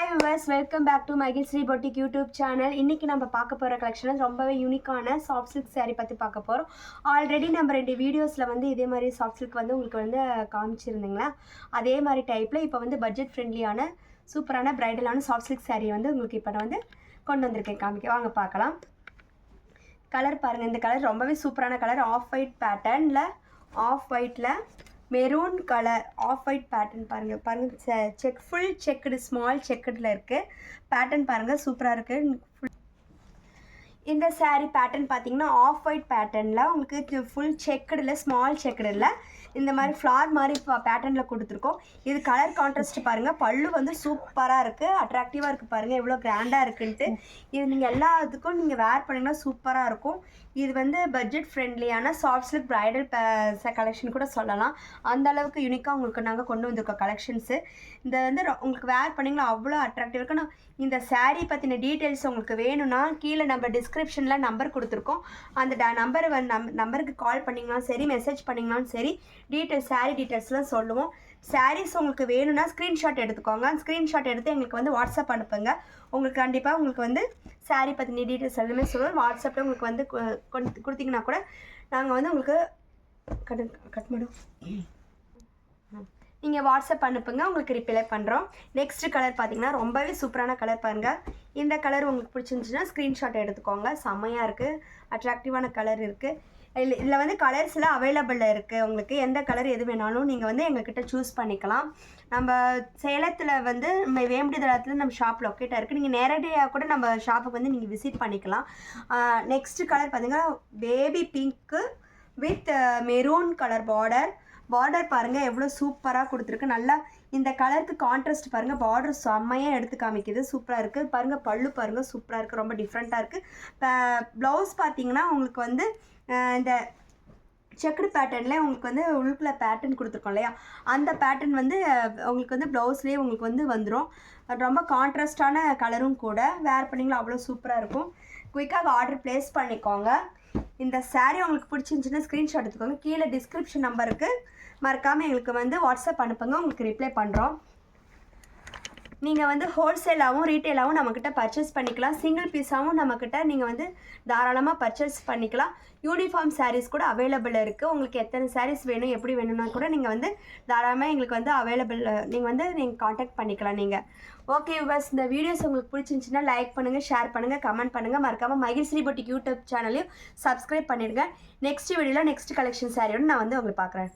Hi viewers, welcome back to Magizhsri boutique YouTube channel. இன்றைக்கி நம்ம பார்க்க போகிற கலெக்ஷன் ரொம்பவே யூனிக்கான சாஃப்ட் சில்க் சாரீ பற்றி பார்க்க போகிறோம். ஆல்ரெடி நம்ம 2 வீடியோஸில் வந்து இதே மாதிரி சாஃப்ட் சில்க் வந்து உங்களுக்கு வந்து காமிச்சிருந்தீங்களா, அதே மாதிரி டைப்பில் இப்போ வந்து பட்ஜெட் ஃப்ரெண்ட்லியான சூப்பரான பிரைடலான சாஃப்ட் சில்க் சாரீ வந்து உங்களுக்கு இப்போ நான் வந்து கொண்டு வந்திருக்கேன். காமிக்க வாங்க பார்க்கலாம். கலர் பாருங்கள், இந்த கலர் ரொம்பவே சூப்பரான கலர். ஆஃப் ஒயிட் பேட்டர்னில், ஆஃப் ஒயிட்டில் maroon colour, off white pattern பாருங்கள். செக் ஃபுல் செக்குடு, ஸ்மால் செக்குடில் இருக்குது. பேட்டர்ன் பாருங்கள், சூப்பராக இருக்குது. இந்த சாரீ பேட்டர்ன் பார்த்தீங்கன்னா ஆஃப் ஒயிட் பேட்டர்னில் உங்களுக்கு ஃபுல் செக்குடில், ஸ்மால் செக்குடில் இந்த மாதிரி ஃப்ளார் மாதிரி பேட்டர்னில் கொடுத்துருக்கோம். இது கலர் கான்ட்ராஸ்ட் பாருங்கள். பல்லு வந்து சூப்பராக இருக்குது, அட்ராக்டிவாக இருக்குது பாருங்கள், எவ்வளோ கிராண்டாக இருக்குன்ட்டு. இது நீங்கள் எல்லாத்துக்கும் நீங்கள் வேர் பண்ணிங்கன்னா சூப்பராக இருக்கும். இது வந்து பட்ஜெட் ஃப்ரெண்ட்லியான சாஃப்ட் சில்க் ப்ரைடல் கலெக்ஷன் கூட சொல்லலாம். அந்த அளவுக்கு யூனிக்காக உங்களுக்கு நாங்கள் கொண்டு வந்திருக்கோம் கலெக்ஷன்ஸு. இந்த வந்து உங்களுக்கு வேர் பண்ணிங்கன்னா அவ்வளோ அட்ராக்டிவ் இருக்குது. நான் இந்த சாரீ பற்றின டீட்டெயில்ஸ் உங்களுக்கு வேணும்னா கீழே நம்ம டிஸ்கிரிப்ஷனில் நம்பர் கொடுத்துருக்கோம். அந்த நம்பருக்கு கால் பண்ணிங்கனாலும் சரி, மெசேஜ் பண்ணிங்கனாலும் சரி, சாரீ டீட்டெயில்ஸ்லாம் சொல்லுவோம். சாரீஸ் உங்களுக்கு வேணும்னா ஸ்க்ரீன்ஷாட் எடுத்துக்கோங்க. ஸ்க்ரீன்ஷாட் எடுத்து எங்களுக்கு வந்து வாட்ஸ்அப் அனுப்புங்க. உங்களுக்கு கண்டிப்பாக உங்களுக்கு வந்து சாரீ பற்றின டீட்டெயில்ஸ் எல்லாமே சொல்லுவோம். வாட்ஸ்அப்பில் உங்களுக்கு வந்து கொடுத்தீங்கன்னா கூட நாங்கள் வந்து உங்களுக்கு கட் பண்ணுவோம். நீங்கள் வாட்ஸ்அப் அனுப்புங்க, உங்களுக்கு ரிப்ளை பண்ணுறோம். நெக்ஸ்ட் கலர் பார்த்தீங்கன்னா ரொம்பவே சூப்பரான கலர் பாருங்கள். இந்த கலர் உங்களுக்கு பிடிச்சிருந்துச்சுன்னா ஸ்க்ரீன்ஷாட் எடுத்துக்கோங்க. செம்மையாக இருக்குது, அட்ராக்டிவான கலர் இருக்குது. இதில் வந்து கலர்ஸ்லாம் அவைலபிளில் இருக்குது. உங்களுக்கு எந்த கலர் எது வேணாலும் நீங்கள் வந்து எங்கள்கிட்ட சூஸ் பண்ணிக்கலாம். நம்ம சேலத்தில் வந்து நம்ம வேம்படி தளத்தில் நம்ம ஷாப் லொக்கேட்டாக இருக்குது. நீங்கள் நேரடியாக கூட நம்ம ஷாப்புக்கு வந்து நீங்கள் விசிட் பண்ணிக்கலாம். நெக்ஸ்ட்டு கலர் பார்த்தீங்கன்னா baby pink with maroon colour border பாருங்கள், எவ்வளோ சூப்பராக கொடுத்துருக்கு. நல்லா இந்த கலருக்கு கான்ட்ராஸ்ட் பாருங்கள். பார்டர் செம்மையாக எடுத்து காமிக்குது, சூப்பராக இருக்குது பாருங்கள். பல்லு பாருங்கள், சூப்பராக இருக்குது, ரொம்ப டிஃப்ரெண்ட்டாக இருக்குது. ப்ளவுஸ் பார்த்தீங்கன்னா உங்களுக்கு வந்து இந்த செக்குடு பேட்டர்னில் உங்களுக்கு வந்து உள்ளுக்குள்ள பேட்டர்ன் கொடுத்துருக்கோம் இல்லையா, அந்த பேட்டர்ன் வந்து உங்களுக்கு வந்து ப்ளவுஸ்லேயே உங்களுக்கு வந்து வந்துடும். ரொம்ப கான்ட்ராஸ்டான கலரும் கூட. வேர் பண்ணிங்களா அவ்வளோ சூப்பராக இருக்கும். குயிக்காக ஆர்டர் ப்ளேஸ் பண்ணிக்கோங்க. இந்த சாரீ உங்களுக்கு பிடிச்சிருந்துச்சுன்னா ஸ்க்ரீன்ஷாட் எடுத்துக்கோங்க. கீழே டிஸ்கிரிப்ஷன் நம்பருக்கு மறக்காமல் எங்களுக்கு வந்து வாட்ஸ்அப் அனுப்புங்க, உங்களுக்கு ரிப்ளை பண்ணுறோம். நீங்கள் வந்து ஹோல்சேலாகவும் ரீட்டெயிலாகவும் நம்மக்கிட்ட பர்ச்சேஸ் பண்ணிக்கலாம். சிங்கிள் பீஸாகவும் நம்மக்கிட்ட நீங்கள் வந்து தாராளமாக பர்ச்சேஸ் பண்ணிக்கலாம். யூனிஃபார்ம் சாரீஸ் கூட அவைலபிள் இருக்குது. உங்களுக்கு எத்தனை சாரீஸ் வேணும், எப்படி வேணும்னா கூட நீங்கள் வந்து தாராளமாக எங்களுக்கு வந்து அவைலபிள் நீங்கள் காண்டாக்ட் பண்ணிக்கலாம். நீங்கள் ஓகே விவர்ஸ், இந்த வீடியோஸ் உங்களுக்கு பிடிச்சிருந்துச்சுன்னா லைக் பண்ணுங்கள், ஷேர் பண்ணுங்கள், கமெண்ட் பண்ணுங்கள். மறக்காமல் மகிழ்ஸ்ரீ பொட்டிக் யூடியூப் சேனலையும் சப்ஸ்கிரைப் பண்ணிடுங்க. நெக்ஸ்ட் வீடியோவில் நெக்ஸ்ட் கலெக்ஷன் சாரியோடு நான் வந்து உங்களுக்கு பார்க்குறேன்.